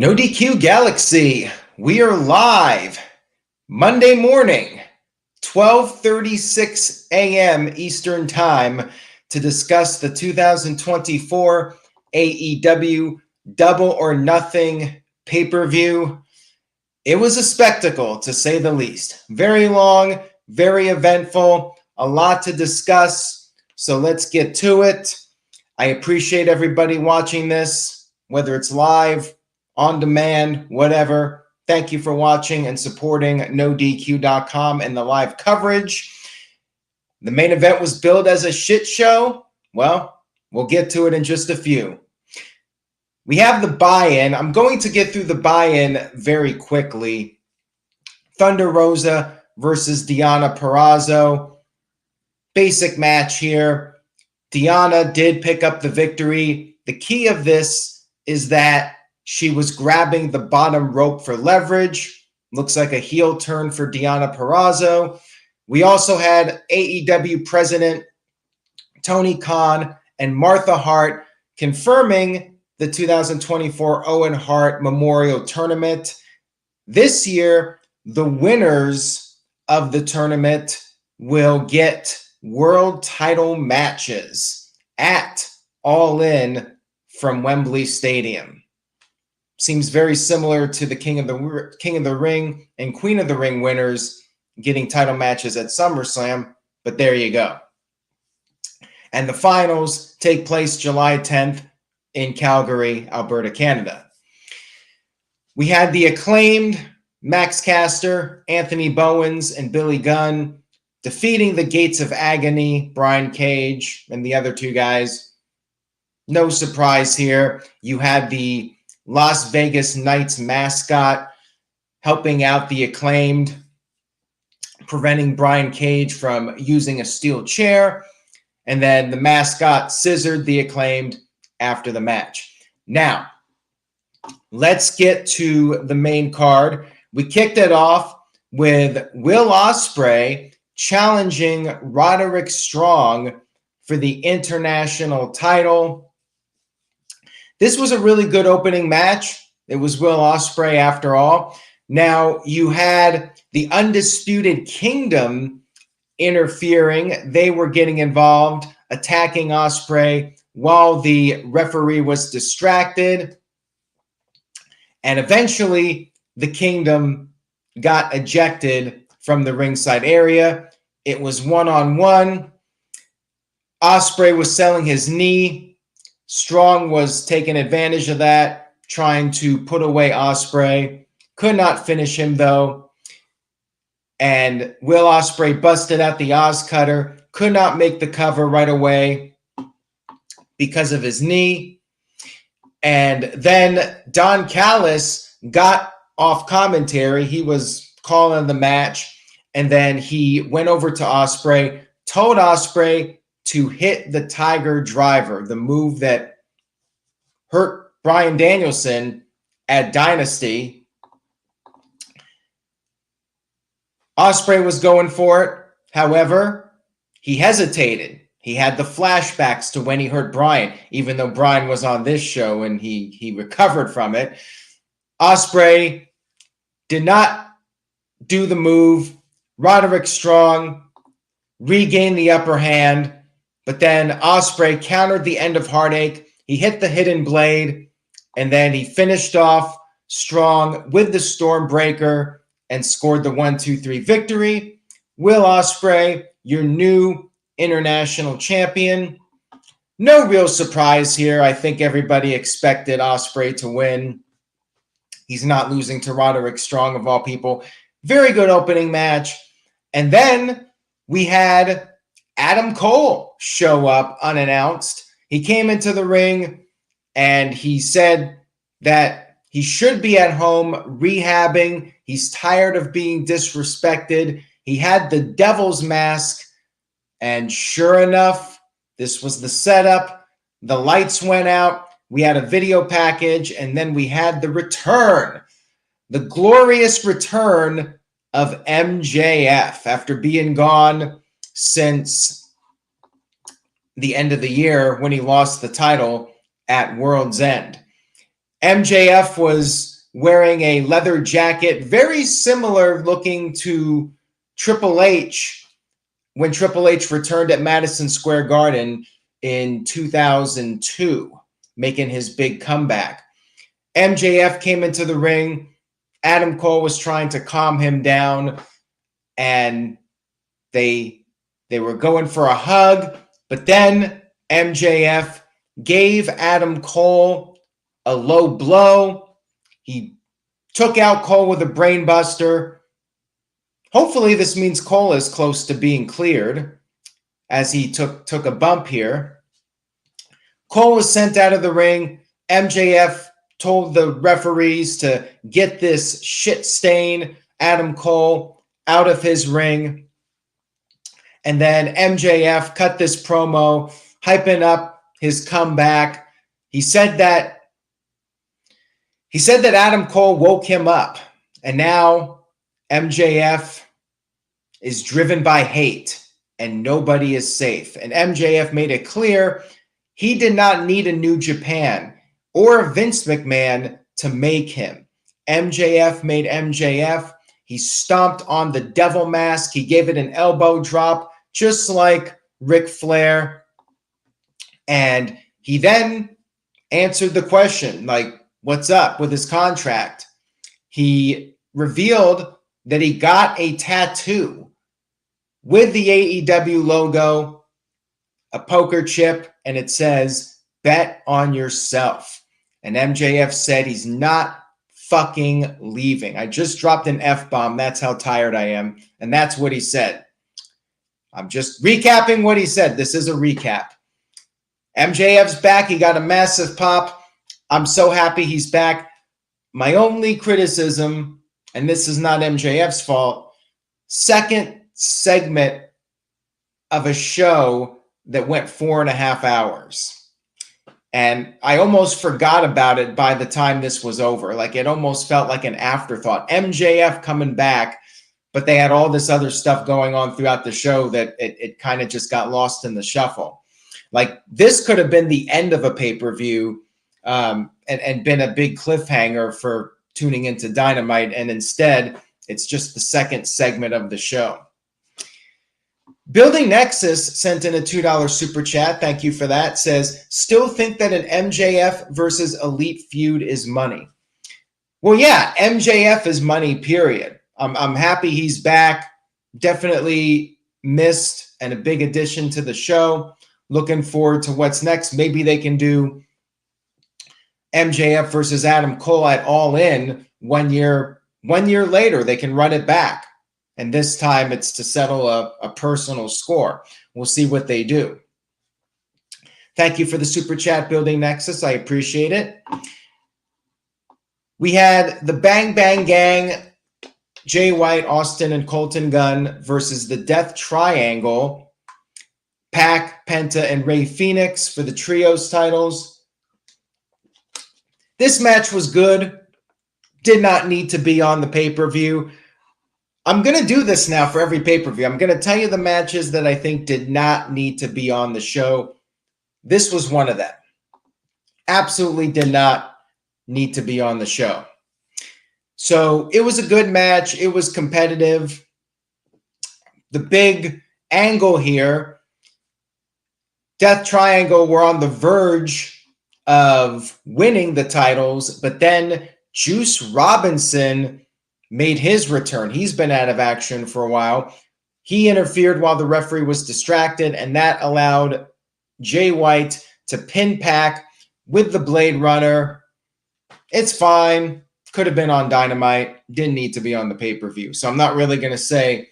No DQ Galaxy, we are live Monday morning, 12:36 a.m. Eastern Time to discuss the 2024 AEW Double or Nothing pay-per-view. It was a spectacle, to say the least. Very long, very eventful, a lot to discuss, so let's get to it. I appreciate everybody watching this, whether it's live, on demand, whatever. Thank you for watching and supporting NoDQ.com and the live coverage. The main event was billed as a shit show. Well, we'll get to it in just a few. We have the buy-in. I'm going to get through the buy-in very quickly. Thunder Rosa versus Deonna Purrazzo. Basic match here. Deonna did pick up the victory. The key of this is that she was grabbing the bottom rope for leverage. Looks like a heel turn for Deonna Purrazzo. We also had AEW President Tony Khan and Martha Hart confirming the 2024 Owen Hart Memorial Tournament. This year, the winners of the tournament will get world title matches at Allin from Wembley Stadium. Seems very similar to the King of the Ring and Queen of the Ring winners getting title matches at SummerSlam, but there you go. And the finals take place July 10th in Calgary, Alberta, Canada. We had the Acclaimed, Max Caster, Anthony Bowens, and Billy Gunn defeating the Gates of Agony, Brian Cage, and the other two guys. No surprise here. You had the Las Vegas Knights mascot helping out the Acclaimed, preventing Brian Cage from using a steel chair. And then the mascot scissored the Acclaimed after the match. Now, let's get to the main card. We kicked it off with Will Ospreay challenging Roderick Strong for the international title. This was a really good opening match. It was Will Ospreay after all. Now, you had the Undisputed Kingdom interfering. They were getting involved, attacking Ospreay while the referee was distracted. And eventually, the Kingdom got ejected from the ringside area. It was one-on-one. Ospreay was selling his knee. Strong was taking advantage of that, trying to put away Ospreay. Could not finish him, though. And Will Ospreay busted out the Oz Cutter. Could not make the cover right away because of his knee. And then Don Callis got off commentary. He was calling the match. And then he went over to Ospreay, told Ospreay to hit the Tiger Driver, the move that hurt Bryan Danielson at Dynasty. Ospreay was going for it. However, he hesitated. He had the flashbacks to when he hurt Bryan, even though Bryan was on this show and he recovered from it. Ospreay did not do the move. Roderick Strong regained the upper hand. But then Ospreay countered the end of Heartache. He hit the Hidden Blade, and then he finished off Strong with the Stormbreaker and scored the 1-2-3 victory. Will Ospreay, your new international champion. No real surprise here. I think everybody expected Ospreay to win. He's not losing to Roderick Strong, of all people. Very good opening match. And then we had Adam Cole show up unannounced. He came into the ring and he said that he should be at home rehabbing. He's tired of being disrespected. He had the devil's mask, and sure enough, this was the setup. The lights went out. We had a video package, and then we had the return, the glorious return of MJF after being gone since the end of the year when he lost the title at World's End. MJF was wearing a leather jacket, very similar looking to Triple H when Triple H returned at Madison Square Garden in 2002, making his big comeback. MJF came into the ring. Adam Cole was trying to calm him down, and they were going for a hug, but then MJF gave Adam Cole a low blow. He took out Cole with a brain buster. Hopefully this means Cole is close to being cleared, as he took a bump here. Cole was sent out of the ring. MJF told the referees to get this shit stain Adam Cole out of his ring. And then MJF cut this promo, hyping up his comeback. He said that Adam Cole woke him up, and now MJF is driven by hate and nobody is safe. And MJF made it clear he did not need a New Japan or Vince McMahon to make him. MJF made MJF. He stomped on the devil mask. He gave it an elbow drop, just like Ric Flair. And he then answered the question, like, what's up with his contract? He revealed that he got a tattoo with the AEW logo, a poker chip, and it says, bet on yourself. And MJF said he's not fucking leaving. I just dropped an F-bomb. That's how tired I am. And that's what he said. I'm just recapping what he said. This is a recap. MJF's back. He got a massive pop. I'm so happy he's back. My only criticism, and this is not MJF's fault, second segment of a show that went 4.5 hours. And I almost forgot about it by the time this was over. Like, it almost felt like an afterthought. MJF coming back, but they had all this other stuff going on throughout the show that it kind of just got lost in the shuffle. Like, this could have been the end of a pay-per-view and been a big cliffhanger for tuning into Dynamite. And instead, it's just the second segment of the show. Building Nexus sent in a $2 super chat. Thank you for that. Says, still think that an MJF versus Elite feud is money. Well, yeah, MJF is money, period. I'm happy he's back. Definitely missed and a big addition to the show. Looking forward to what's next. Maybe they can do MJF versus Adam Cole at All In 1 year. 1 year later, they can run it back. And this time it's to settle a personal score. We'll see what they do. Thank you for the super chat, Building Nexus. I appreciate it. We had the Bang Bang Gang, Jay White, Austin, and Colton Gunn versus the Death Triangle, Pac, Penta, and Rey Fenix for the trios titles. This match was good. Did not need to be on the pay-per-view. I'm going to do this now for every pay-per-view. I'm going to tell you the matches that I think did not need to be on the show. This was one of them. Absolutely did not need to be on the show. So it was a good match. It was competitive. The big angle here, Death Triangle were on the verge of winning the titles, but then Juice Robinson made his return. He's been out of action for a while. He interfered while the referee was distracted, and that allowed Jay White to pin Pac with the Blade Runner. It's fine. Could have been on Dynamite. Didn't need to be on the pay-per-view. So I'm not really going to say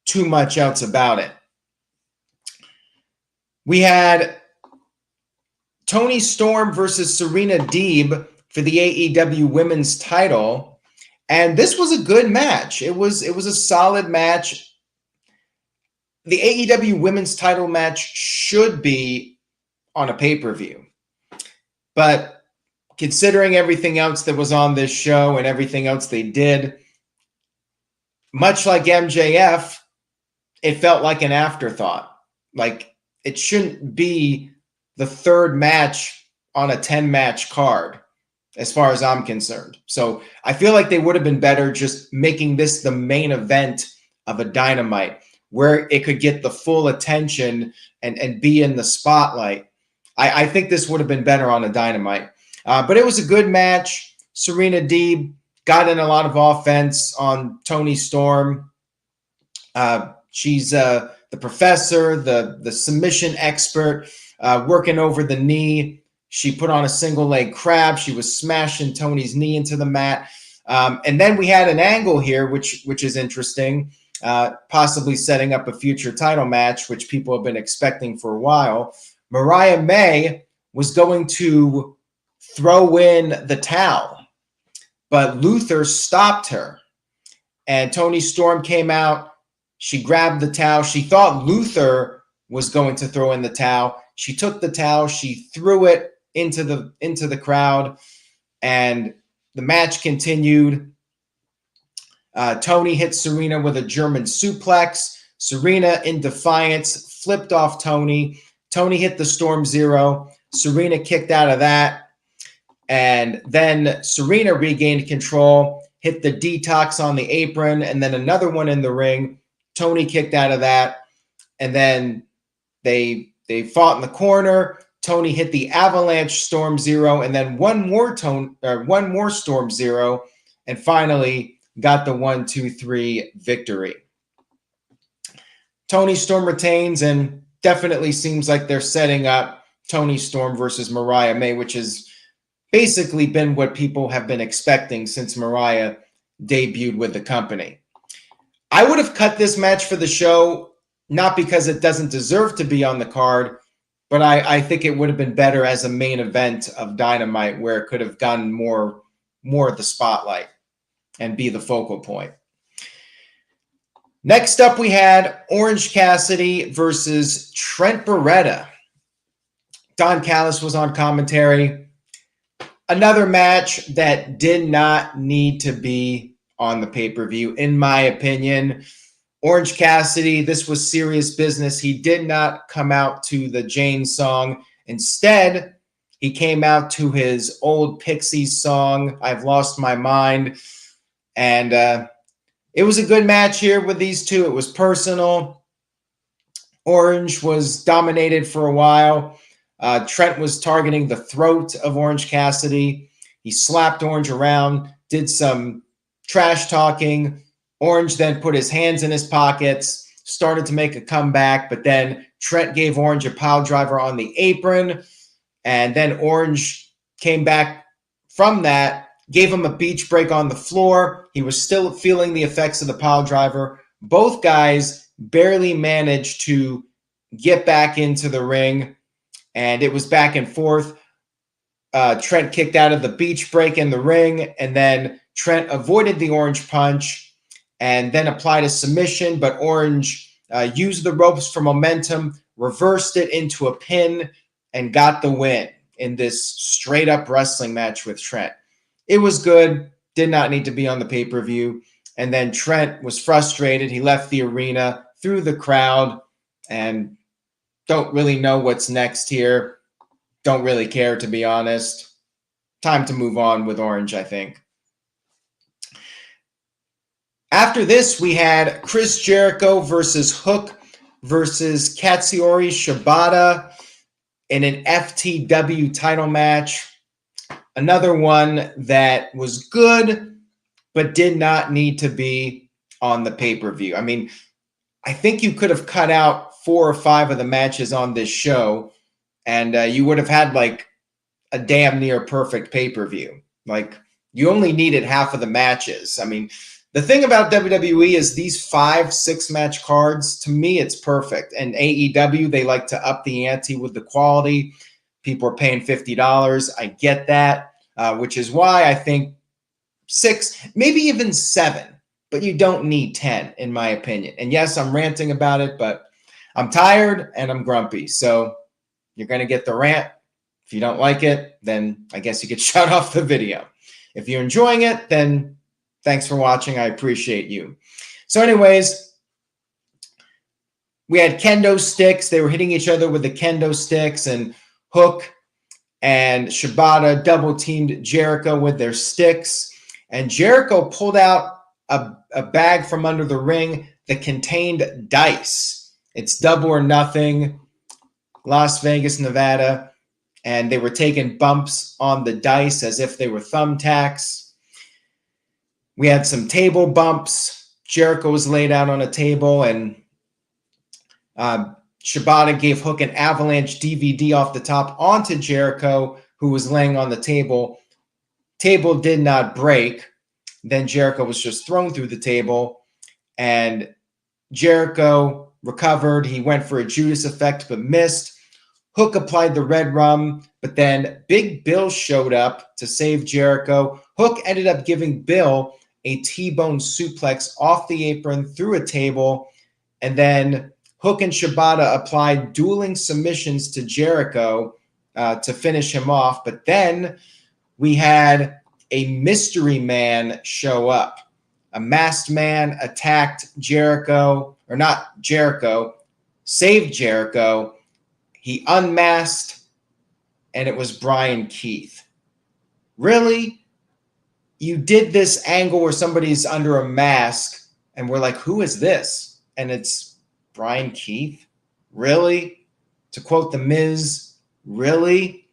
too much else about it. We had Toni Storm versus Serena Deeb for the AEW Women's Title. And this was a good match. It was a solid match. The AEW Women's Title match should be on a pay-per-view. But considering everything else that was on this show and everything else they did, much like MJF, it felt like an afterthought. Like, it shouldn't be the third match on a 10-match card. as far as I'm concerned. So I feel like they would have been better just making this the main event of a Dynamite, where it could get the full attention and be in the spotlight. I think this would have been better on a Dynamite. But it was a good match. Serena Deeb got in a lot of offense on Toni Storm. She's the professor, the submission expert, working over the knee. She put on a single leg crab. She was smashing Toni's knee into the mat. And then we had an angle here, which is interesting, possibly setting up a future title match, which people have been expecting for a while. Mariah May was going to throw in the towel, but Luther stopped her. And Toni Storm came out. She grabbed the towel. She thought Luther was going to throw in the towel. She took the towel. She threw it into the crowd, and the match continued. Toni hit Serena with a German suplex. Serena, in defiance, flipped off Toni. Toni hit the Storm Zero. Serena kicked out of that. And then Serena regained control, hit the detox on the apron, and then another one in the ring. Toni kicked out of that. And then they fought in the corner. Toni hit the Avalanche Storm Zero, and then one more Storm Zero, and finally got the 1-2-3 victory. Toni Storm retains, and definitely seems like they're setting up Toni Storm versus Mariah May, which has basically been what people have been expecting since Mariah debuted with the company. I would have cut this match for the show, not because it doesn't deserve to be on the card, but I think it would have been better as a main event of Dynamite, where it could have gotten more of the spotlight and be the focal point. Next up, we had Orange Cassidy versus Trent Beretta. Don Callis was on commentary. Another match that did not need to be on the pay-per-view, in my opinion. Orange Cassidy, this was serious business. He did not come out to the Jane song. Instead, he came out to his old Pixies song, I've Lost My Mind. And it was a good match here with these two. It was personal. Orange was dominated for a while. Trent was targeting the throat of Orange Cassidy. He slapped Orange around, did some trash talking. Orange then put his hands in his pockets, started to make a comeback, but then Trent gave Orange a pile driver on the apron, and then Orange came back from that, gave him a beach break on the floor. He was still feeling the effects of the pile driver. Both guys barely managed to get back into the ring, and it was back and forth. Trent kicked out of the beach break in the ring, and then Trent avoided the Orange punch and then applied a submission, but Orange used the ropes for momentum, reversed it into a pin, and got the win in this straight-up wrestling match with Trent. It was good, did not need to be on the pay-per-view, and then Trent was frustrated. He left the arena, through the crowd, and don't really know what's next here. Don't really care, to be honest. Time to move on with Orange, I think. After this, we had Chris Jericho versus Hook versus Katsuyori Shibata in an FTW title match. Another one that was good, but did not need to be on the pay-per-view. I mean, I think you could have cut out 4 or 5 of the matches on this show, and you would have had like a damn near perfect pay-per-view. Like, you only needed half of the matches. I mean, the thing about WWE is these 5-6 match cards, to me, it's perfect. And AEW, they like to up the ante with the quality. People are paying $50. I get that, which is why I think 6, maybe even 7, but you don't need 10, in my opinion. And yes, I'm ranting about it, but I'm tired and I'm grumpy. So you're going to get the rant. If you don't like it, then I guess you could shut off the video. If you're enjoying it, then thanks for watching. I appreciate you. So anyways, we had kendo sticks. They were hitting each other with the kendo sticks, and Hook and Shibata double teamed Jericho with their sticks, and Jericho pulled out a bag from under the ring that contained dice. It's Double or Nothing, Las Vegas, Nevada, and they were taking bumps on the dice as if they were thumbtacks. We had some table bumps. Jericho was laid out on a table, and Shibata gave Hook an avalanche DVD off the top onto Jericho, who was laying on the table. Table did not break. Then Jericho was just thrown through the table, and Jericho recovered. He went for a Judas effect, but missed. Hook applied the red rum, but then Big Bill showed up to save Jericho. Hook ended up giving Bill a T-bone suplex off the apron through a table, and then Hook and Shibata applied dueling submissions to Jericho to finish him off. But then we had a mystery man show up. A masked man attacked Jericho, or not Jericho, saved Jericho. He unmasked, and it was Bryan Keith. Really? You did this angle where somebody's under a mask, and we're like, who is this? And it's Bryan Keith? Really? To quote The Miz, really?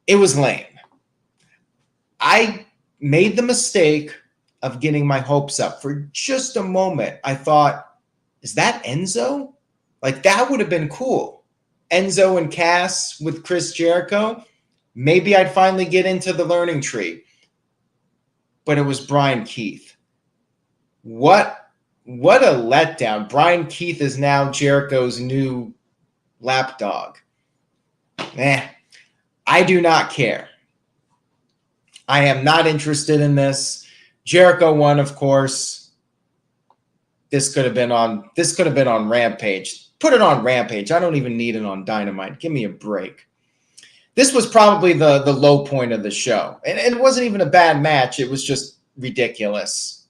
It was lame. I made the mistake of getting my hopes up. For just a moment, I thought, is that Enzo? Like, that would have been cool. Enzo and Cass with Chris Jericho. Maybe I'd finally get into the learning tree. But it was Bryan Keith. What a letdown. Bryan Keith is now Jericho's new lapdog. I do not care. I am not interested in this. Jericho won, of course. This could have been on Rampage. Put it on Rampage. I don't even need it on Dynamite. Give me a break. This was probably the low point of the show. And it wasn't even a bad match. It was just ridiculous.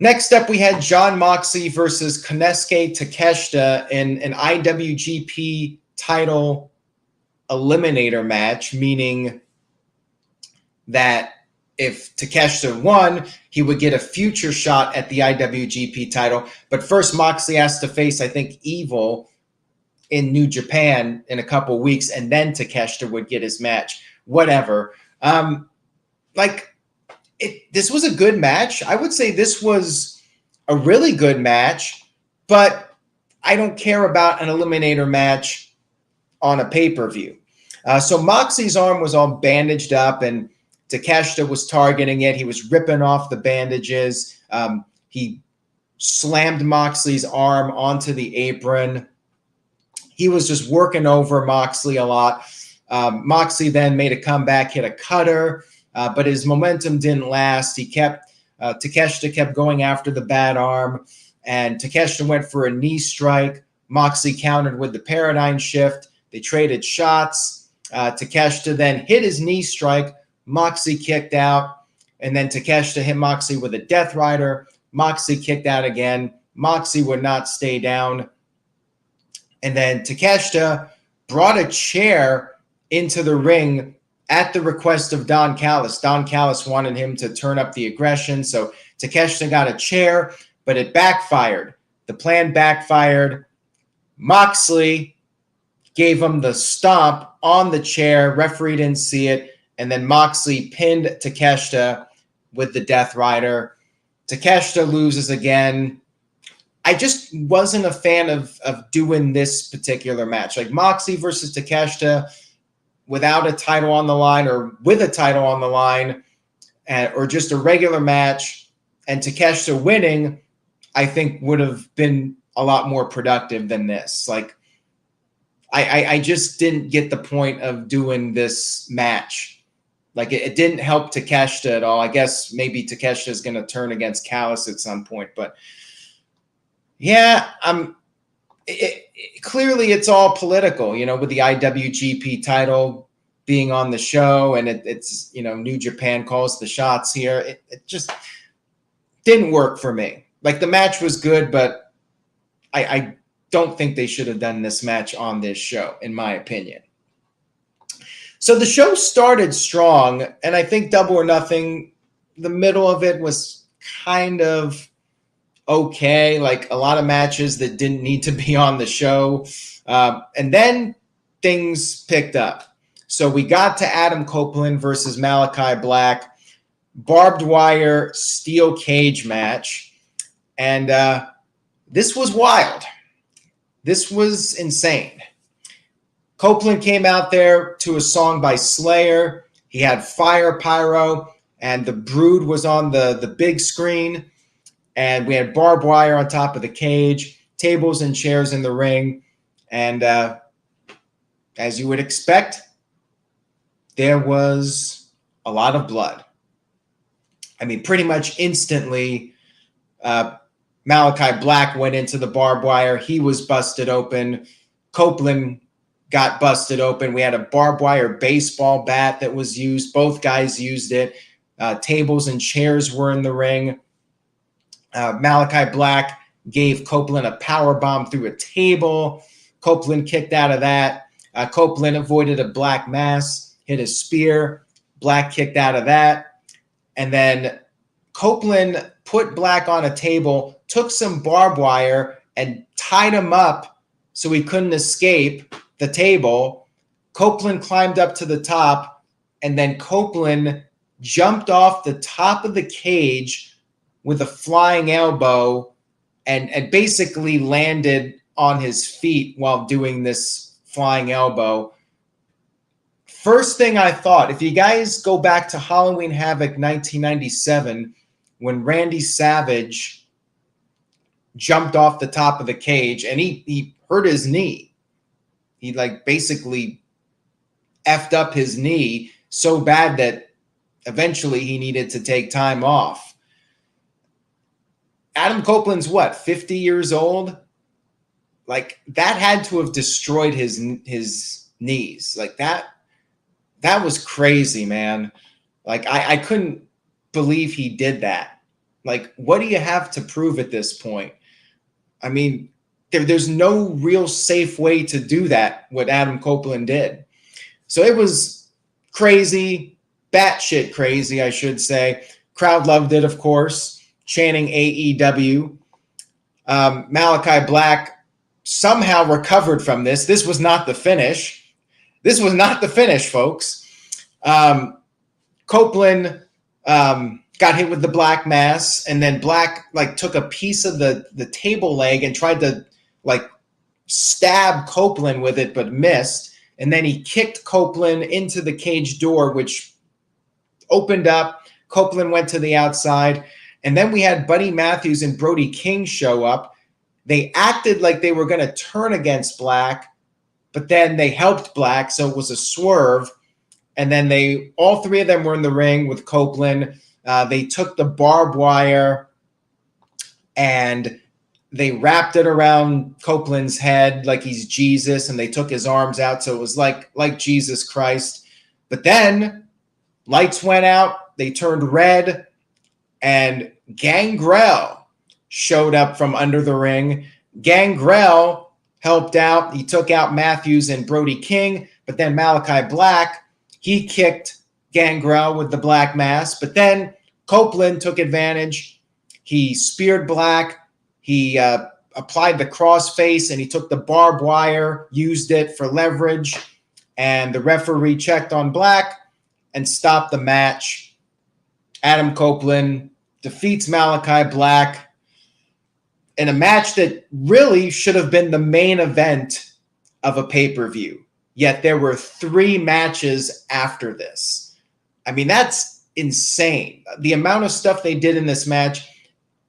Next up, we had Jon Moxley versus Konosuke Takeshita in an IWGP title eliminator match, meaning that if Takeshita won, he would get a future shot at the IWGP title. But first, Moxley has to face, I think, Evil in New Japan in a couple weeks, and then Takeshita would get his match. Whatever. This was a good match. I would say this was a really good match, but I don't care about an eliminator match on a pay-per-view. So Moxley's arm was all bandaged up, and Takeshita was targeting it. He was ripping off the bandages. He slammed Moxley's arm onto the apron. He was just working over Moxley a lot. Moxley then made a comeback, hit a cutter, but his momentum didn't last. Takeshita kept going after the bad arm, and Takeshita went for a knee strike. Moxley countered with the paradigm shift. They traded shots. Takeshita then hit his knee strike. Moxley kicked out, and then Takeshita hit Moxley with a Death Rider. Moxley kicked out again. Moxley would not stay down. And then Takeshita brought a chair into the ring at the request of Don Callis. Don Callis wanted him to turn up the aggression, so Takeshita got a chair, but it backfired. The plan backfired. Moxley gave him the stomp on the chair. Referee didn't see it. And then Moxley pinned Takeshita with the Death Rider. Takeshita loses again. I just wasn't a fan of doing this particular match. Like Moxley versus Takeshita without a title on the line, or with a title on the line, or just a regular match, and Takeshita winning, I think would have been a lot more productive than this. Like, I just didn't get the point of doing this match. Like, it didn't help Takeshita at all. I guess maybe Takeshita is going to turn against Callis at some point. But, yeah, clearly it's all political, with the IWGP title being on the show. And it's New Japan calls the shots here. It just didn't work for me. Like, the match was good, but I don't think they should have done this match on this show, in my opinion. So the show started strong, and I think Double or Nothing, the middle of it was kind of okay, like a lot of matches that didn't need to be on the show. And then things picked up. So we got to Adam Copeland versus Malakai Black, barbed wire steel cage match. And this was wild. This was insane. Copeland came out there to a song by Slayer. He had fire pyro, and the Brood was on the big screen. And we had barbed wire on top of the cage, tables and chairs in the ring. And as you would expect, there was a lot of blood. I mean, pretty much instantly, Malakai Black went into the barbed wire. He was busted open. Copeland got busted open. We had a barbed wire baseball bat that was used. Both guys used it. Tables and chairs were in the ring. Malakai Black gave Copeland a power bomb through a table. Copeland kicked out of that. Copeland avoided a black mass, hit a spear. Black kicked out of that. And then Copeland put Black on a table, took some barbed wire, and tied him up so he couldn't escape the table. Copeland climbed up to the top, and then Copeland jumped off the top of the cage with a flying elbow and basically landed on his feet while doing this flying elbow. First thing I thought, if you guys go back to Halloween Havoc 1997, when Randy Savage jumped off the top of the cage and he hurt his knee. He like basically effed up his knee so bad that eventually he needed to take time off. Adam Copeland's what, 50 years old? Like that had to have destroyed his knees. Like that was crazy, man. Like I couldn't believe he did that. Like, what do you have to prove at this point? I mean, there's no real safe way to do that, what Adam Copeland did. So it was crazy, batshit crazy, I should say. Crowd loved it, of course, chanting AEW. Malakai Black somehow recovered from this. This was not the finish. This was not the finish, folks. Copeland got hit with the black mass, and then Black like took a piece of the table leg and tried to like stab Copeland with it, but missed. And then he kicked Copeland into the cage door, which opened up. Copeland went to the outside. And then we had Buddy Matthews and Brody King show up. They acted like they were going to turn against Black, but then they helped Black, so it was a swerve. And then all three of them were in the ring with Copeland. They took the barbed wire and they wrapped it around Copeland's head like he's Jesus, and they took his arms out, so it was like Jesus Christ. But then lights went out, they turned red, and Gangrel showed up from under the ring. Gangrel helped out. He took out Matthews and Brody King, but then Malakai Black, he kicked Gangrel with the black mass, but then Copeland took advantage. He speared Black. He applied the crossface, and he took the barbed wire, used it for leverage, and the referee checked on Black and stopped the match. Adam Copeland defeats Malakai Black in a match that really should have been the main event of a pay-per-view. Yet there were 3 matches after this. I mean, that's insane. The amount of stuff they did in this match,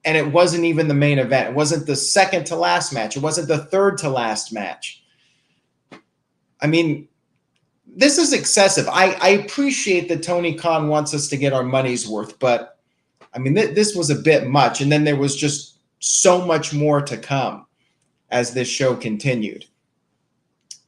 and it wasn't even the main event. It wasn't the second to last match. It wasn't the third to last match. I mean, this is excessive. I appreciate that Tony Khan wants us to get our money's worth, but I mean, this was a bit much. And then there was just so much more to come as this show continued.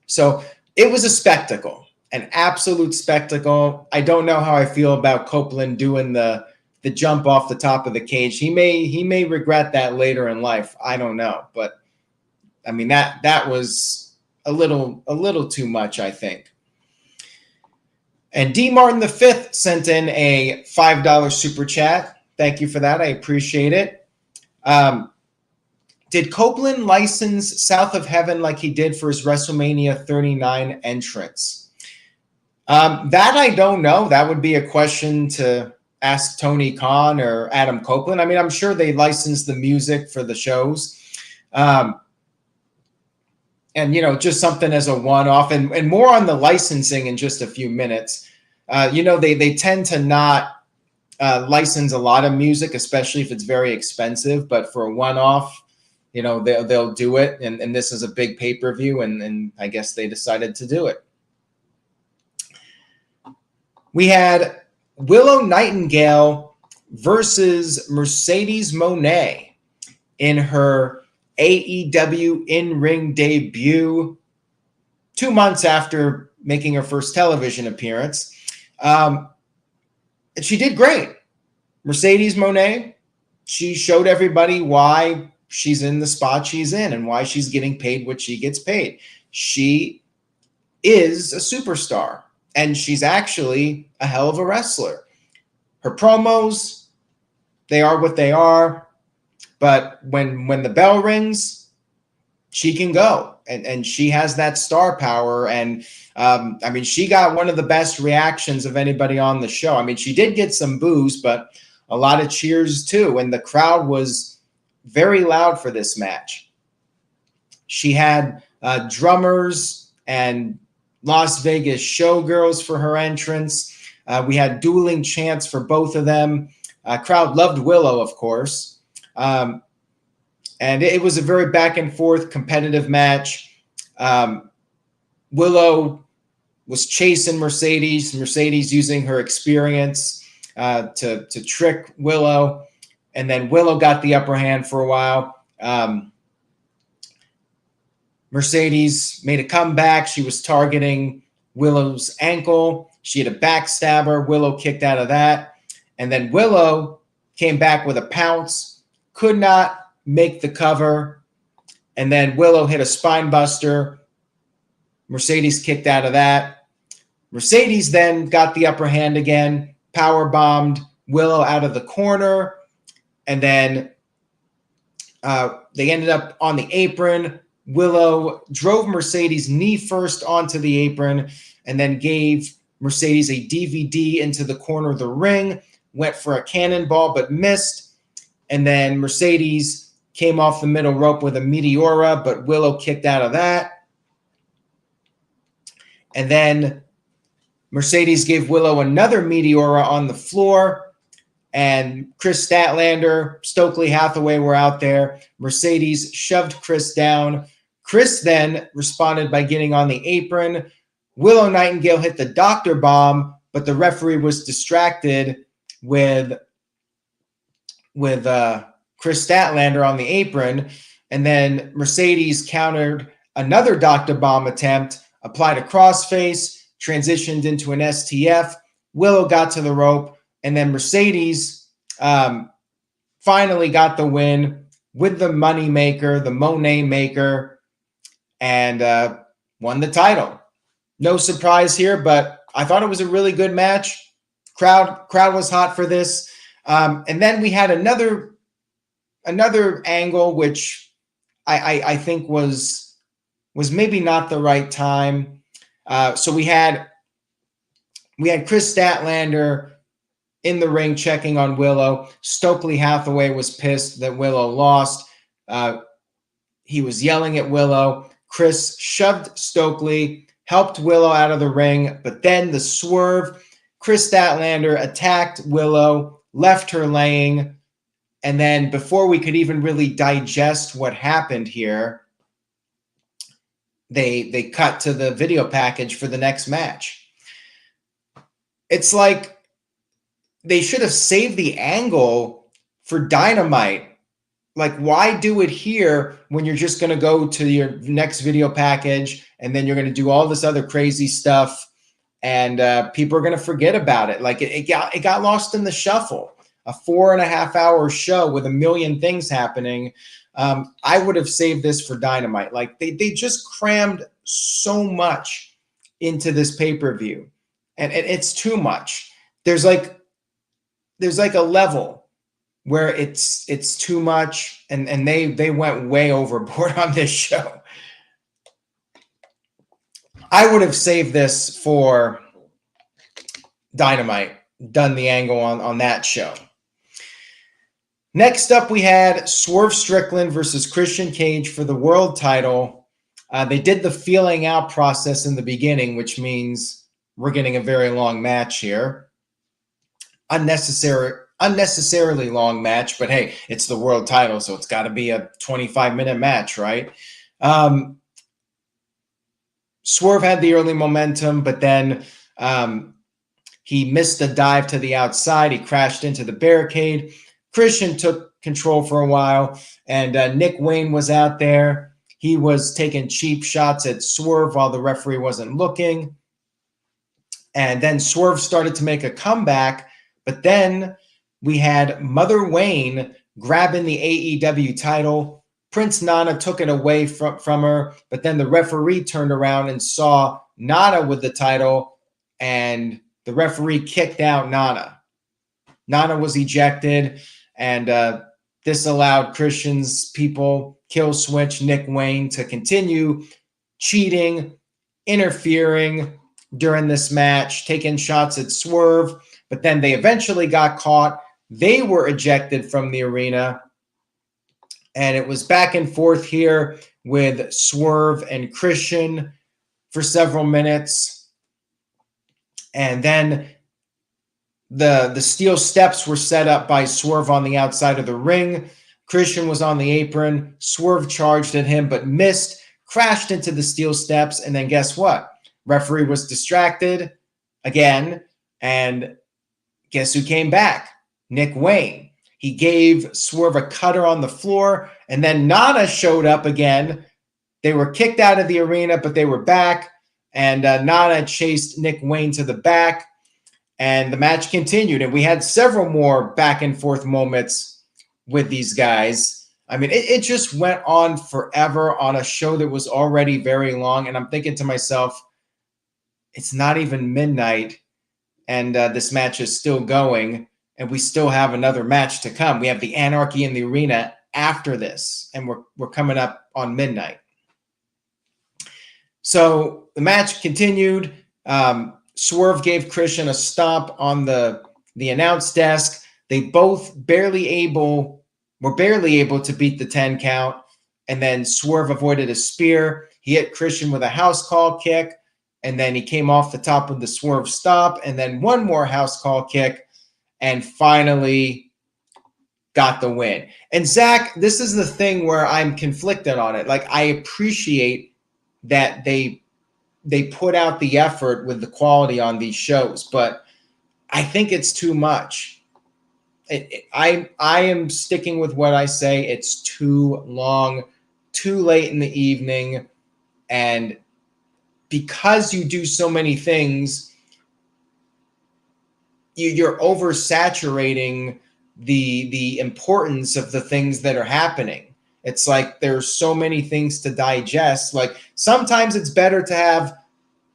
So it was a spectacle, an absolute spectacle. I don't know how I feel about Copeland doing the jump off the top of the cage. He may regret that later in life. I don't know, but I mean that was a little too much, I think. And D. Martin V sent in a $5 super chat. Thank you for that. I appreciate it. Did Copeland license South of Heaven like he did for his WrestleMania 39 entrance? That I don't know. That would be a question to ask Tony Khan or Adam Copeland. I mean, I'm sure they licensed the music for the shows. And, you know, just something as a one-off, and more on the licensing in just a few minutes. You know, they tend to not license a lot of music, especially if it's very expensive. But for a one-off, you know, they'll do it. And this is a big pay-per-view, and I guess they decided to do it. We had Willow Nightingale versus Mercedes Mone in her AEW in-ring debut 2 months after making her first television appearance. And she did great. Mercedes Mone, she showed everybody why she's in the spot she's in and why she's getting paid what she gets paid. She is a superstar, and she's actually a hell of a wrestler. Her promos, they are what they are, but when the bell rings, she can go, and she has that star power. And I mean, she got one of the best reactions of anybody on the show. I mean, she did get some boos, but a lot of cheers too, and the crowd was very loud for this match. She had drummers and Las Vegas showgirls for her entrance. We had dueling chants for both of them. Crowd loved Willow, of course. And it was a very back and forth competitive match. Willow was chasing Mercedes using her experience to trick Willow. And then Willow got the upper hand for a while. Mercedes made a comeback. She was targeting Willow's ankle. She had a backstabber. Willow kicked out of that. And then Willow came back with a pounce, could not make the cover. And then Willow hit a spine buster. Mercedes kicked out of that. Mercedes then got the upper hand again, power bombed Willow out of the corner. And then they ended up on the apron. Willow drove Mercedes knee first onto the apron and then gave Mercedes a DVD into the corner of the ring, went for a cannonball but missed. And then Mercedes came off the middle rope with a Meteora, but Willow kicked out of that. And then Mercedes gave Willow another Meteora on the floor. And Chris Statlander, Stokely Hathaway were out there. Mercedes shoved Chris down. Chris then responded by getting on the apron. Willow Nightingale hit the doctor bomb, but the referee was distracted with Chris Statlander on the apron. And then Mercedes countered another doctor bomb attempt, applied a crossface, transitioned into an STF. Willow got to the rope. And then Mercedes finally got the win with the money maker, the Monet maker, and won the title. No surprise here, but I thought it was a really good match. Crowd was hot for this. And then we had another angle, which I think was maybe not the right time. So we had Chris Statlander in the ring checking on Willow. Stokely Hathaway was pissed that Willow lost. He was yelling at Willow. Chris shoved Stokely, helped Willow out of the ring, but then the swerve. Chris Statlander attacked Willow, left her laying, and then before we could even really digest what happened here, they cut to the video package for the next match. It's like they should have saved the angle for Dynamite. Like, why do it here when you're just going to go to your next video package and then you're going to do all this other crazy stuff and people are going to forget about it? Like, it got lost in the shuffle. A 4.5 hour show with a million things happening. I would have saved this for Dynamite. Like, they just crammed so much into this pay-per-view. and it's too much. There's like a level where it's too much, and they went way overboard on this show. I would have saved this for Dynamite, done the angle on that show. Next up, we had Swerve Strickland versus Christian Cage for the world title. They did the feeling out process in the beginning, which means we're getting a very long match here. Unnecessarily long match, but hey, it's the world title, so it's got to be a 25-minute match, right? Swerve had the early momentum, but then he missed a dive to the outside. He crashed into the barricade. Christian took control for a while, and Nick Wayne was out there. He was taking cheap shots at Swerve while the referee wasn't looking. And then Swerve started to make a comeback, but then we had Mother Wayne grabbing the AEW title. Prince Nana took it away from her, but then the referee turned around and saw Nana with the title, and the referee kicked out Nana. Nana was ejected, and this allowed Christian's people, Kill Switch, Nick Wayne, to continue cheating, interfering during this match, taking shots at Swerve, but then they eventually got caught. They were ejected from the arena, and it was back and forth here with Swerve and Christian for several minutes. And then the steel steps were set up by Swerve on the outside of the ring. Christian was on the apron. Swerve charged at him, but missed, crashed into the steel steps, and then guess what? Referee was distracted again, and guess who came back? Nick Wayne. He gave Swerve a cutter on the floor, and then Nana showed up again. They were kicked out of the arena, but they were back, and Nana chased Nick Wayne to the back, and the match continued, and we had several more back and forth moments with these guys. I mean, it just went on forever on a show that was already very long, and I'm thinking to myself, it's not even midnight, and this match is still going, and we still have another match to come. We have the Anarchy in the arena after this, and we're coming up on midnight. So the match continued. Swerve gave Christian a stomp on the announce desk. They both were barely able to beat the 10 count, and then Swerve avoided a spear. He hit Christian with a house call kick, and then he came off the top of the Swerve stomp, and then one more house call kick, and finally got the win. And Zach, this is the thing where I'm conflicted on it. Like, I appreciate that they put out the effort with the quality on these shows, but I think it's too much. I am sticking with what I say. It's too long, too late in the evening, and because you do so many things, you're oversaturating the importance of the things that are happening. It's like there's so many things to digest. Like, sometimes it's better to have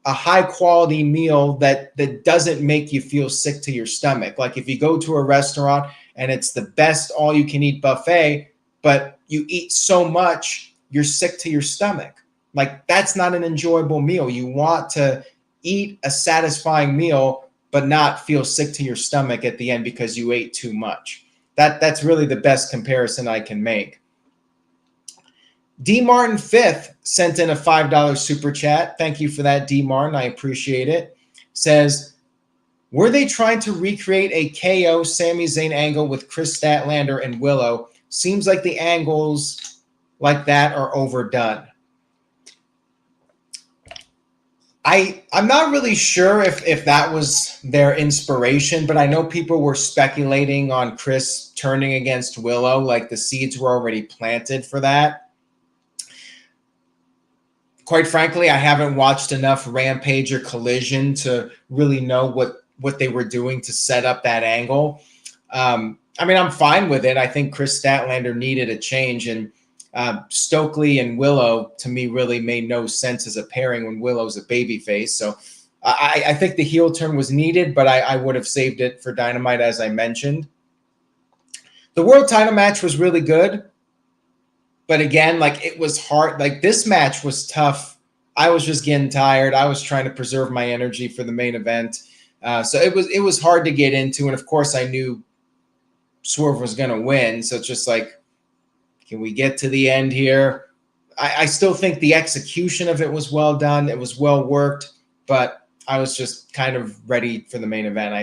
a high quality meal that doesn't make you feel sick to your stomach. Like, if you go to a restaurant and it's the best all you can eat buffet, but you eat so much, you're sick to your stomach. Like, that's not an enjoyable meal. You want to eat a satisfying meal, but not feel sick to your stomach at the end because you ate too much. That's really the best comparison I can make. D. Martin 5th sent in a $5 super chat. Thank you for that, D. Martin. I appreciate it. Says, were they trying to recreate a KO Sami Zayn angle with Chris Statlander and Willow? Seems like the angles like that are overdone. I'm not really sure if that was their inspiration, but I know people were speculating on Chris turning against Willow, like the seeds were already planted for that. Quite frankly, I haven't watched enough Rampage or Collision to really know what they were doing to set up that angle. I mean, I'm fine with it. I think Chris Statlander needed a change, and Stokely and Willow, to me, really made no sense as a pairing when Willow's a babyface. So I think the heel turn was needed, but I would have saved it for Dynamite, as I mentioned. The world title match was really good. But again, like, it was hard. Like, this match was tough. I was just getting tired. I was trying to preserve my energy for the main event. So it was hard to get into. And of course, I knew Swerve was going to win. So it's just like, can we get to the end here? I still think the execution of it was well done. It was well worked, but I was just kind of ready for the main event.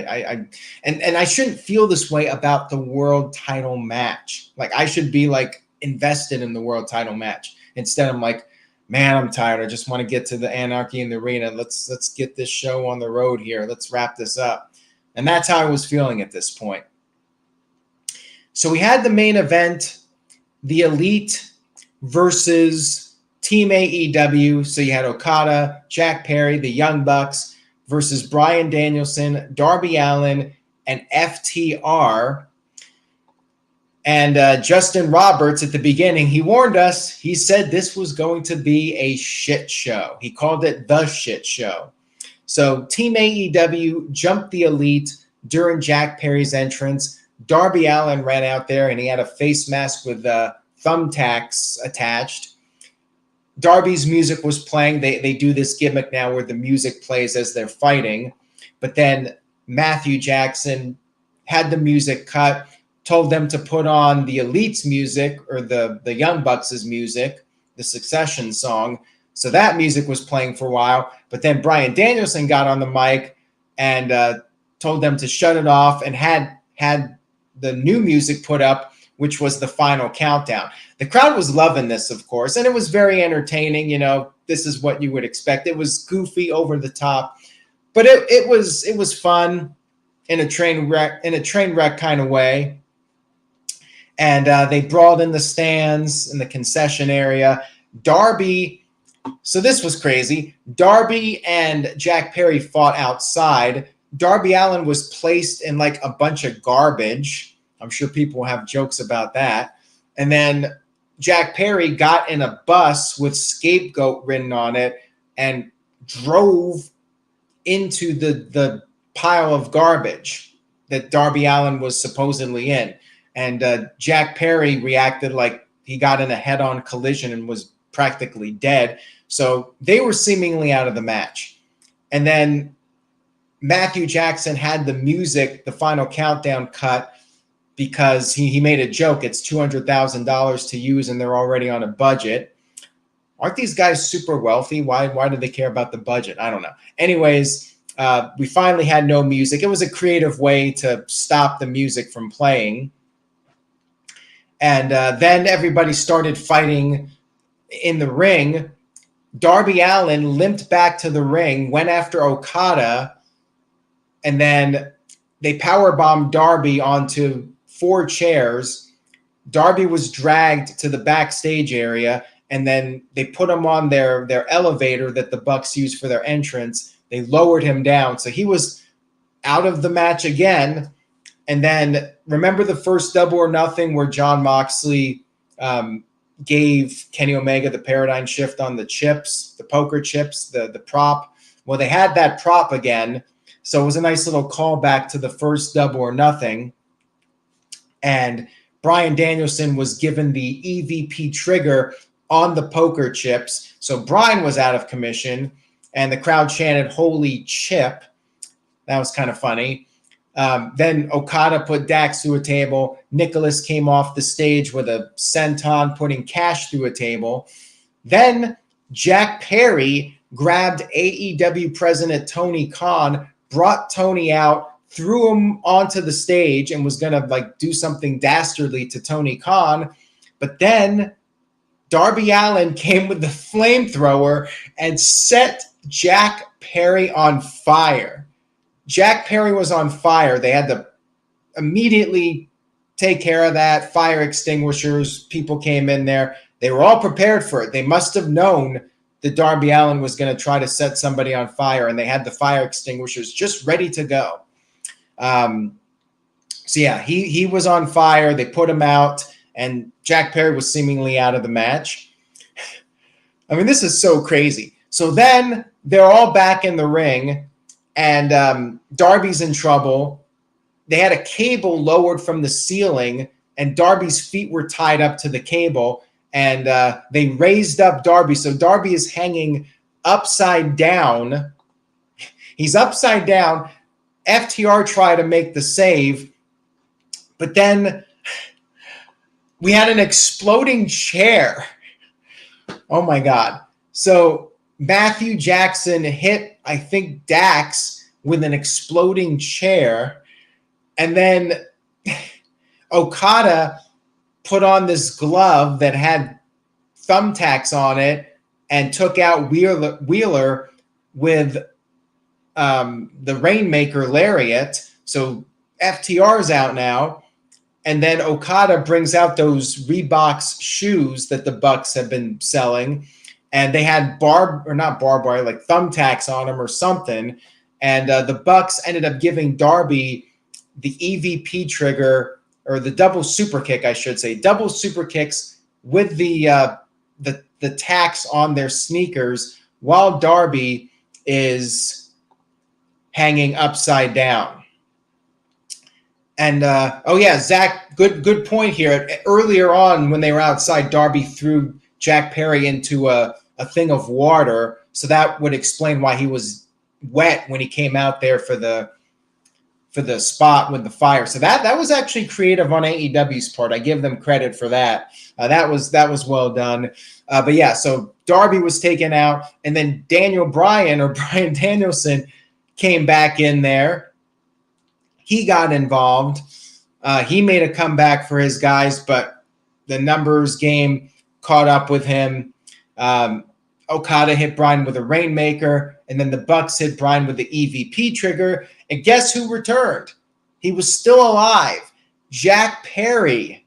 And I shouldn't feel this way about the world title match. Like, I should be like invested in the world title match. Instead, I'm like, man, I'm tired. I just want to get to the Anarchy in the arena. Let's get this show on the road here. Let's wrap this up. And that's how I was feeling at this point. So we had the main event, the Elite versus Team AEW. So you had Okada, Jack Perry, the Young Bucks versus Bryan Danielson, Darby Allin, and FTR. And Justin Roberts, at the beginning, he warned us. He said this was going to be a shit show. He called it the shit show. So Team AEW jumped the Elite during Jack Perry's entrance. Darby Allin ran out there, and he had a face mask with thumbtacks attached. Darby's music was playing. They do this gimmick now where the music plays as they're fighting. But then Matthew Jackson had the music cut, told them to put on the Elite's music, or the Young Bucks' music, the Succession song. So that music was playing for a while. But then Bryan Danielson got on the mic and told them to shut it off, and had the new music put up, which was the final countdown. The crowd was loving this, of course, and it was very entertaining. You know, this is what you would expect. It was goofy, over the top, but it was fun in a train wreck kind of way. And they brawled in the stands, in the concession area. Darby, so this was crazy. Darby and Jack Perry fought outside. Darby Allin was placed in like a bunch of garbage. I'm sure people will have jokes about that. And then Jack Perry got in a bus with Scapegoat written on it and drove into the pile of garbage that Darby Allin was supposedly in. And Jack Perry reacted like he got in a head-on collision and was practically dead. So they were seemingly out of the match. And then Matthew Jackson had the music, the final countdown, cut because he made a joke. It's $200,000 to use, and they're already on a budget. Aren't these guys super wealthy? Why do they care about the budget? I don't know. Anyways, we finally had no music. It was a creative way to stop the music from playing. And then everybody started fighting in the ring. Darby Allin limped back to the ring, went after Okada, and then they powerbombed Darby onto 4 chairs. Darby was dragged to the backstage area, and then they put him on their elevator that the Bucks used for their entrance. They lowered him down. So he was out of the match again. And then remember the first Double or Nothing where Jon Moxley gave Kenny Omega the paradigm shift on the chips, the poker chips, the prop? Well, they had that prop again. So it was a nice little callback to the first Double or Nothing. And Bryan Danielson was given the EVP trigger on the poker chips. So Bryan was out of commission, and the crowd chanted, "Holy chip." That was kind of funny. Then Okada put Dax through a table. Nicholas came off the stage with a senton, putting Cash through a table. Then Jack Perry grabbed AEW president Tony Khan, brought Tony out, threw him onto the stage, and was going to like do something dastardly to Tony Khan. But then Darby Allin came with the flamethrower and set Jack Perry on fire. Jack Perry was on fire. They had to immediately take care of that. Fire extinguishers, people came in there. They were all prepared for it. They must have known that Darby Allin was going to try to set somebody on fire, and they had the fire extinguishers just ready to go. So yeah, he was on fire. They put him out, and Jack Perry was seemingly out of the match. I mean, this is so crazy. So then they're all back in the ring, and Darby's in trouble. They had a cable lowered from the ceiling, and Darby's feet were tied up to the cable, and they raised up Darby. So Darby is hanging upside down. He's upside down. FTR tried to make the save, but then we had an exploding chair. Oh, my God. So Matthew Jackson hit, I think, Dax with an exploding chair. And then Okada put on this glove that had thumbtacks on it and took out Wheeler with the Rainmaker Lariat. So FTR's out now. And then Okada brings out those Reeboks shoes that the Bucks have been selling. And they had not barbed wire, like thumbtacks on them or something. And the Bucks ended up giving Darby the EVP trigger, or the double super kick, I should say. Double super kicks with the tacks on their sneakers while Darby is hanging upside down. And Zach, good point here. Earlier on, when they were outside, Darby threw Jack Perry into a thing of water, so that would explain why he was wet when he came out there for the spot with the fire. So that was actually creative on AEW's part. I give them credit for that. That was well done. But yeah, so Darby was taken out, and then Bryan Danielson came back in there. He got involved. He made a comeback for his guys, but the numbers game caught up with him. Okada hit Bryan with a Rainmaker, and then the Bucks hit Bryan with the EVP trigger. And guess who returned? He was still alive. Jack Perry,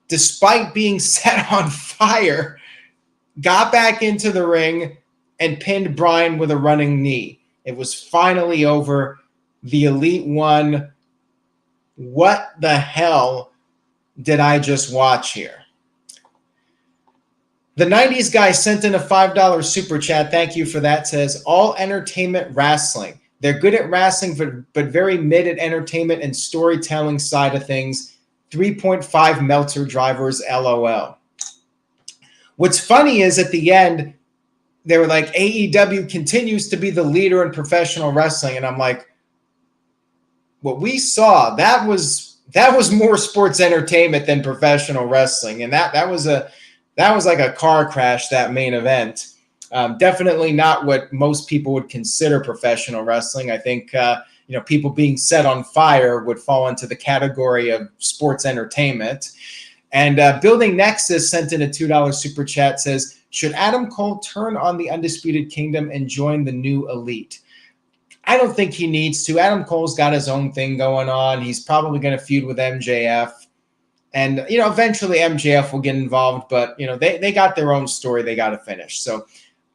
despite being set on fire, got back into the ring and pinned Bryan with a running knee. It was finally over. The Elite won. What the hell did I just watch here? The 90s guy sent in a $5 super chat. Thank you for that. Says, all entertainment wrestling. They're good at wrestling, but very mid at entertainment and storytelling side of things. 3.5 Meltzer drivers, LOL. What's funny is at the end, they were like, AEW continues to be the leader in professional wrestling. And I'm like, what we saw, that was more sports entertainment than professional wrestling. And that was like a car crash, that main event. Definitely not what most people would consider professional wrestling. I think people being set on fire would fall into the category of sports entertainment. And Building Nexus sent in a $2 super chat, says, should Adam Cole turn on the Undisputed Kingdom and join the new Elite? I don't think he needs to. Adam Cole's got his own thing going on. He's probably going to feud with MJF. And, eventually MJF will get involved, but, they got their own story they got to finish. So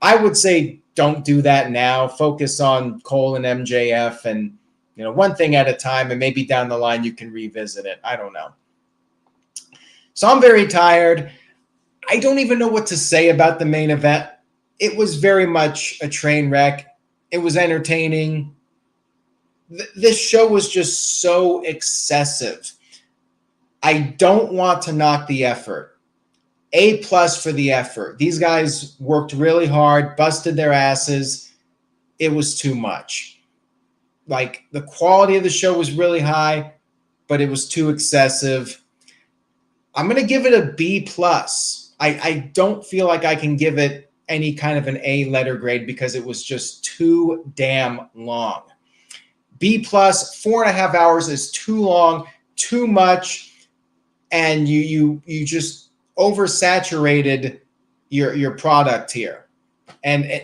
I would say don't do that now. Focus on Cole and MJF and, one thing at a time, and maybe down the line you can revisit it. I don't know. So I'm very tired. I don't even know what to say about the main event. It was very much a train wreck. It was entertaining. This show was just so excessive. I don't want to knock the effort. A+ for the effort. These guys worked really hard, busted their asses. It was too much. Like, the quality of the show was really high, but it was too excessive. I'm going to give it a B+. I don't feel like I can give it any kind of an A letter grade because it was just too damn long. B+, 4.5 hours is too long, too much, and you just oversaturated your product here. And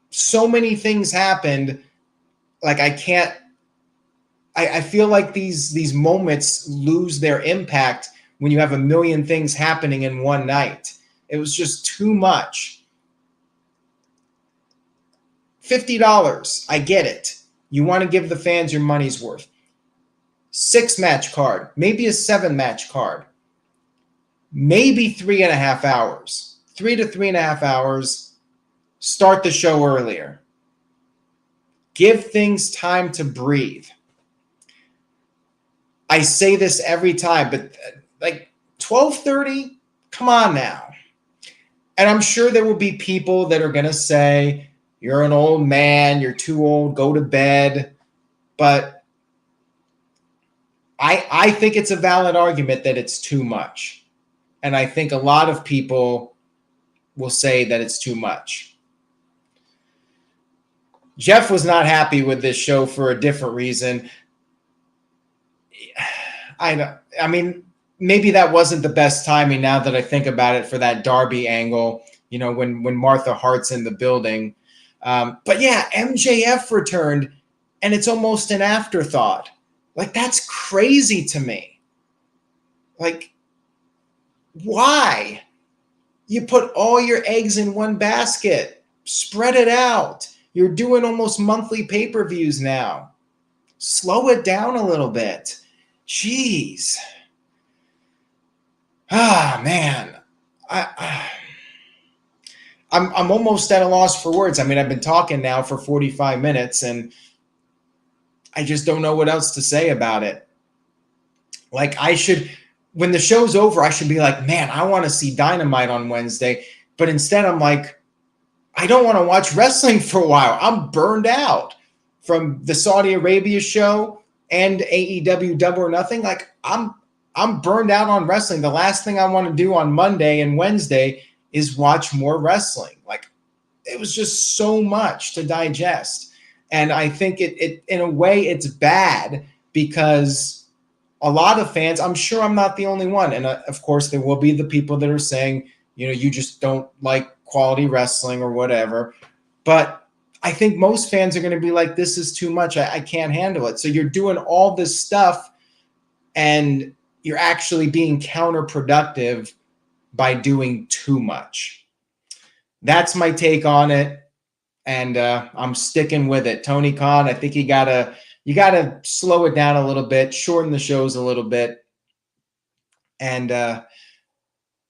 so many things happened. Like, I feel like these moments lose their impact when you have a million things happening in one night. It was just too much. $50, I get it. You want to give the fans your money's worth. 6-match card, maybe a 7-match card, maybe 3.5 hours. 3 to 3.5 hours. Start the show earlier. Give things time to breathe. I say this every time, but like 12:30, come on now. And I'm sure there will be people that are going to say, you're an old man, you're too old, go to bed. But I think it's a valid argument that it's too much. And I think a lot of people will say that it's too much. Jeff was not happy with this show for a different reason. I mean, maybe that wasn't the best timing now that I think about it for that Darby angle, you know, when Martha Hart's in the building. But yeah, MJF returned, and it's almost an afterthought. Like, that's crazy to me. Like, why? You put all your eggs in one basket. Spread it out. You're doing almost monthly pay-per-views now. Slow it down a little bit. Jeez. Ah, man. I'm almost at a loss for words. I mean, I've been talking now for 45 minutes, and I just don't know what else to say about it. Like, when the show's over, I should be like, man, I want to see Dynamite on Wednesday. But instead, I'm like, I don't want to watch wrestling for a while. I'm burned out from the Saudi Arabia show and AEW Double or Nothing. Like, I'm burned out on wrestling. The last thing I want to do on Monday and Wednesday is watch more wrestling. Like, it was just so much to digest. And I think it in a way, it's bad because a lot of fans, I'm sure I'm not the only one. And of course, there will be the people that are saying, you know, you just don't like quality wrestling or whatever. But I think most fans are going to be like, this is too much. I can't handle it. So you're doing all this stuff and you're actually being counterproductive by doing too much. That's my take on it. And I'm sticking with it. Tony Khan, I think you gotta slow it down a little bit, shorten the shows a little bit. And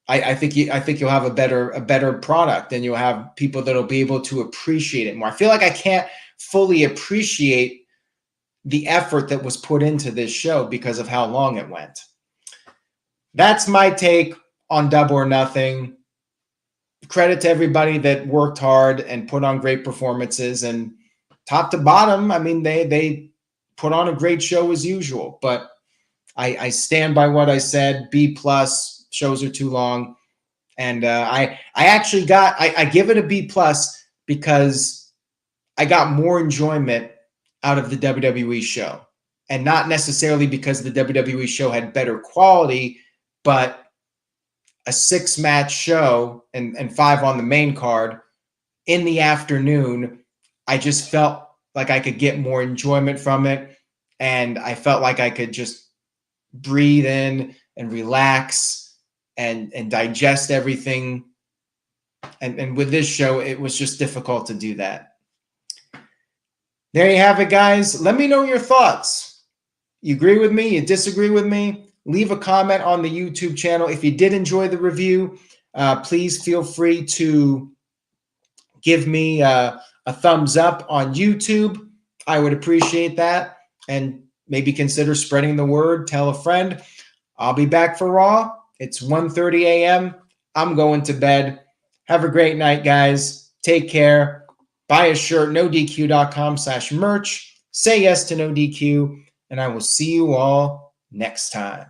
I think you'll have a better product, and you'll have people that'll be able to appreciate it more. I feel like I can't fully appreciate the effort that was put into this show because of how long it went. That's my take on Double or Nothing. Credit to everybody that worked hard and put on great performances, and top to bottom, I mean, they put on a great show as usual. But I stand by what I said. B+. Shows are too long. And I give it a B+ because I got more enjoyment out of the WWE show. And not necessarily because the WWE show had better quality, but a 6-match show and 5 on the main card in the afternoon, I just felt like I could get more enjoyment from it. And I felt like I could just breathe in and relax and digest everything. And with this show, it was just difficult to do that. There you have it, guys. Let me know your thoughts. You agree with me? You disagree with me? Leave a comment on the YouTube channel. If you did enjoy the review, please feel free to give me a thumbs up on YouTube. I would appreciate that. And maybe consider spreading the word. Tell a friend. I'll be back for Raw. It's 1:30 a.m. I'm going to bed. Have a great night, guys. Take care. Buy a shirt, nodq.com/merch. Say yes to No DQ. And I will see you all next time.